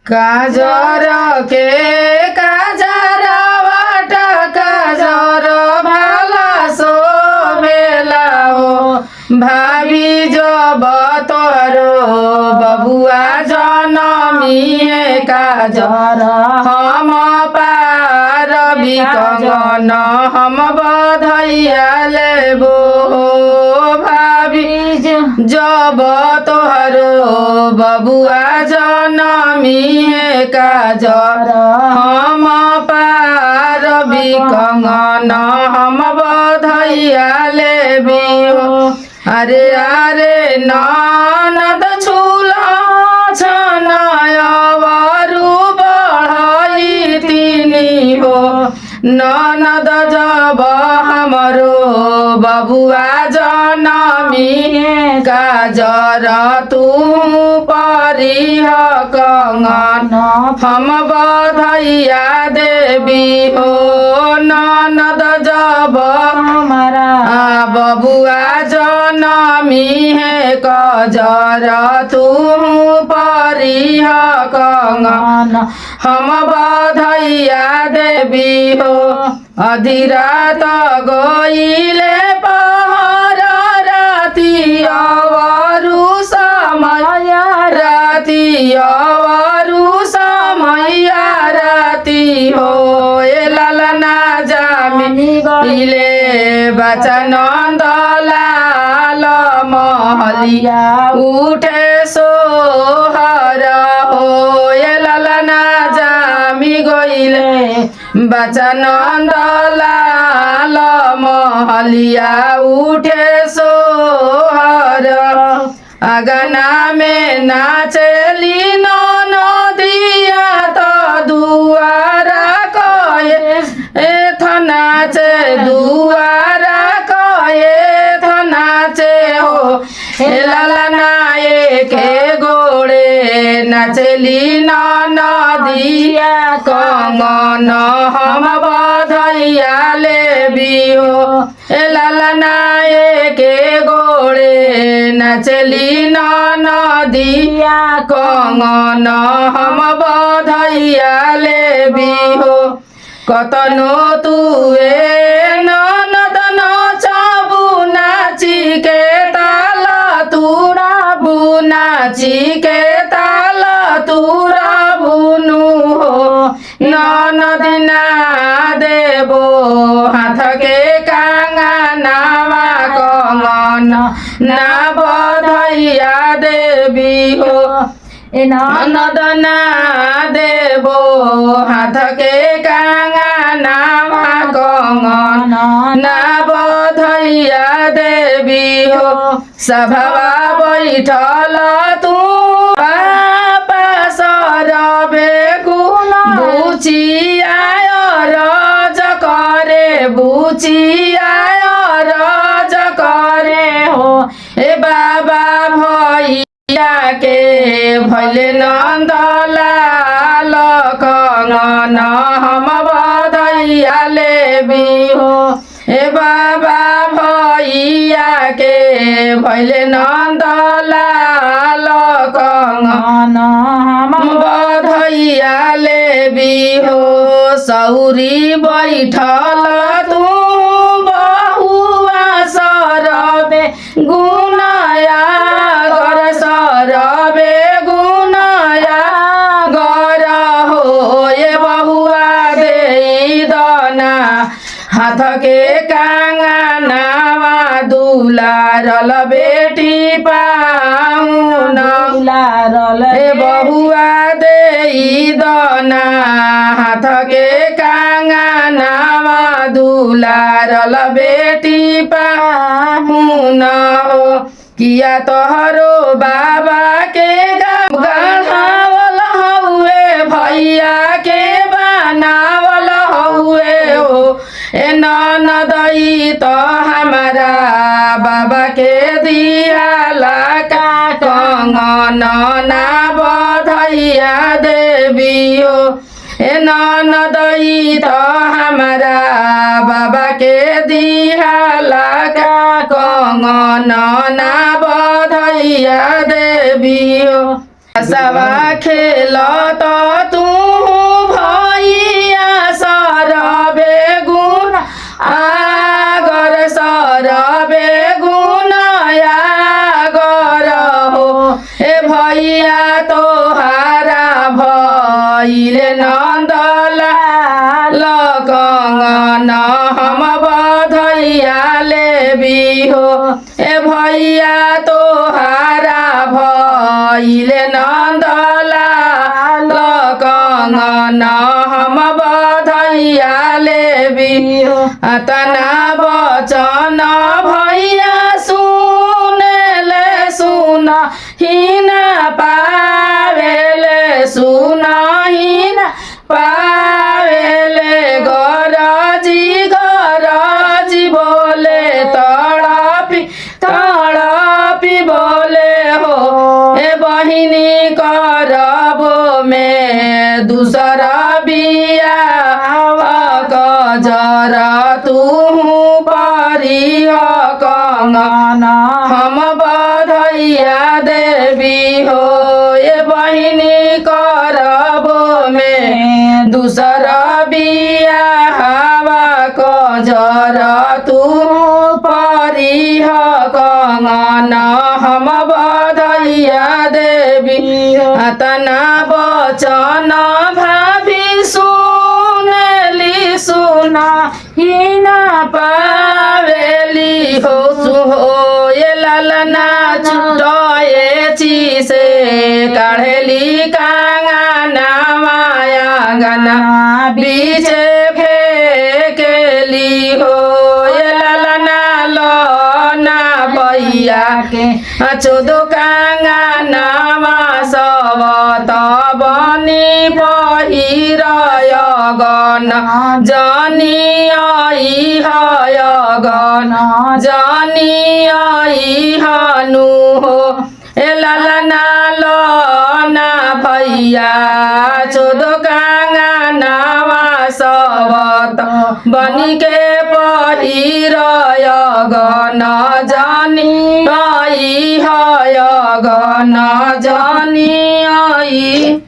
काजर के काजर वाट काजर भाला सो भेला हो भाभी जब तोरो बबुआ जनमिए काजर हम पारबी कंगन हम बधैया लेबो भाभी जब तोहरो बबुआ जनमिए काजर हम पारबी कंगन हम बधैया लेबी हो अरे अरे ननद छुला छनयवरु बढ़ई तिनी हो ननद जब हमरो बबुआ जनमिए काजर तू परिह कंगन हम बधैया देवी हो ननद जब हमारा बबुआ जनमिए काजर तू परिह कंगन हम बधैया देवी हो अधिरात गईले पहर राति अवरु समय राति अवरु समय राति हो ए ललना जामी गईले बचन दलाल महलिया उठे सोहर हो ए ललना जामी गईले बचन दलाल महलिया उठे सोहर अगना में नाचली नदिया तो दुआरा कहे एथ नाचे दुआरा कहे एथ नाचे हो ललना के गोड़े नाचली नदिया कंगन हम बधैया लेबी हो ललना के गोड़े नाचली नदिया कंगन हम बधैया लेबी हो कतनो तुए ननद नचबु नाची के ताल तुरा बुनाची के ताल तुरा बुनु हो ननद ना देबो हाथ के कांगनावा कंगन ना बधैया देवी हो ननद ना देबो हाथ के कांगनावा कंगन ना बधैया देवी हो सभवा बैठल तू सरबे गुण बुचिया रज करे बुचिया रज करे हो ए बाबा भैया के भैले नंदलाल कंगन हम बधैया लेबी हो ए बाबा भैया के भैले नंदलाल कंगन हम बधैया लेबी हो सौरी बैठल तू बहुआ सरबे गुनाया गर सरबे गुनाया गर हो ये बहुआ दे दना हाथ के कांगनावा दुलारल बेटी पाउन दुलारल बहुआ दे दना हाथ के कांगनावा दुलारल बेटी पाउन हो किया तोहरो बाबा के गढ़ावल हउए भैया के बनावल हउए हो ए ननदई तो हमारा बाबा के दियाला का कंगन ना बधैया देवी हो ए ननदई तो हमारा बाबा के दियाला का कंगन ना बधैया देवी हो सवा खेल तो भइले नन्दलाल कंगन हम बधैयाले बिहो ए भैया तोहारा भइले नन्दलाल कंगन हम बधैयाले बिहो तना वचन भैया सुनले सुन हिना पावेले सुन हिना पावेले गरजी बोले तड़पी बोले हो ए बहिनी करबो में दूसरा बिया गजर तू परिह कंगन हम बधैया देवी हो ए बहिनी करबो में दूसरा बिया हवा गजर तू परिह कंगन हम बधैया देवी तना वचन भाभी सुनली सुना हिना पावेली हो ये ललना चुटए से काढ़ेली कांगना माया गना बीचे फेंकेली हो ये ललना लना भैया के चोदो कांगना सब तबनी पहिरय गन जनी आई हय गन जनी आई हनु हो ए ललना लना भैया चोदो कांगना सब बनी के पहिरय गन जनी आई हय गन जनी आई